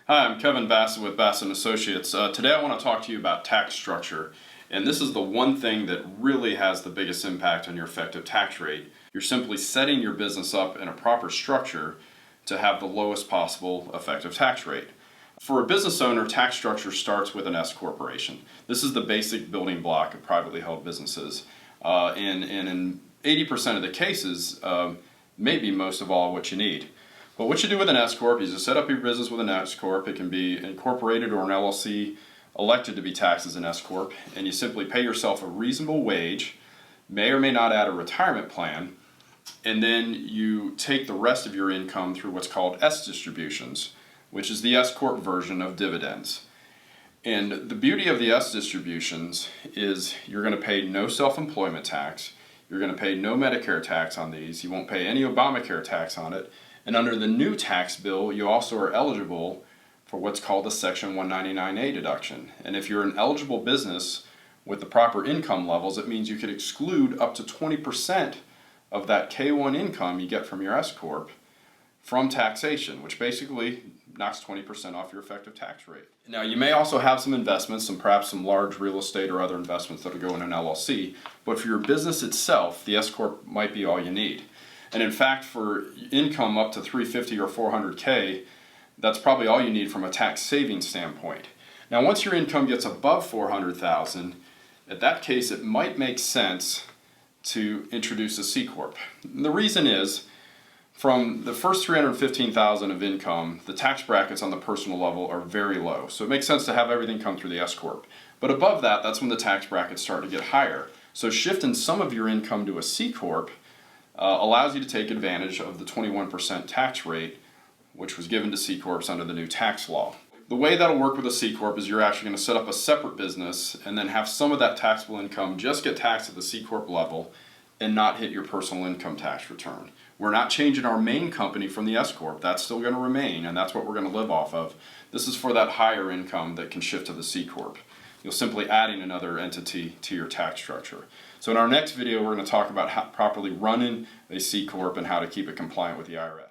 Hi, I'm Kevin Bassett with Bassett Associates. Today I want to talk to you about tax structure. And this is the one thing that really has the biggest impact on your effective tax rate. You're simply setting your business up in a proper structure to have the lowest possible effective tax rate. For a business owner, tax structure starts with an S corporation. This is the basic building block of privately held businesses. And in 80% of the cases, maybe most of all what you need. But what you do with an S Corp is you set up your business with an S Corp. It can be incorporated or an LLC elected to be taxed as an S Corp. And you simply pay yourself a reasonable wage, may or may not add a retirement plan, and then you take the rest of your income through what's called S distributions, which is the S Corp version of dividends. And the beauty of the S distributions is you're going to pay no self-employment tax, you're going to pay no Medicare tax on these, you won't pay any Obamacare tax on it, and under the new tax bill, you also are eligible for what's called the Section 199A deduction. And if you're an eligible business with the proper income levels, it means you could exclude up to 20% of that K1 income you get from your S Corp from taxation, which basically knocks 20% off your effective tax rate. Now, you may also have some investments, perhaps some large real estate or other investments that will go in an LLC, but for your business itself, the S Corp might be all you need. And in fact, for income up to $350 or $400K, that's probably all you need from a tax savings standpoint. Now, once your income gets above $400,000, at that case, it might make sense to introduce a C Corp. And the reason is, from the first $315,000 of income, the tax brackets on the personal level are very low. So it makes sense to have everything come through the S Corp. But above that, that's when the tax brackets start to get higher. So shifting some of your income to a C Corp allows you to take advantage of the 21% tax rate, which was given to C Corps under the new tax law. The way that'll work with a C Corp is you're actually going to set up a separate business and then have some of that taxable income just get taxed at the C Corp level and not hit your personal income tax return. We're not changing our main company from the S Corp. That's still going to remain, and that's what we're going to live off of. This is for that higher income that can shift to the C Corp. You're simply adding another entity to your tax structure. So in our next video, we're going to talk about how properly running a C Corp and how to keep it compliant with the IRS.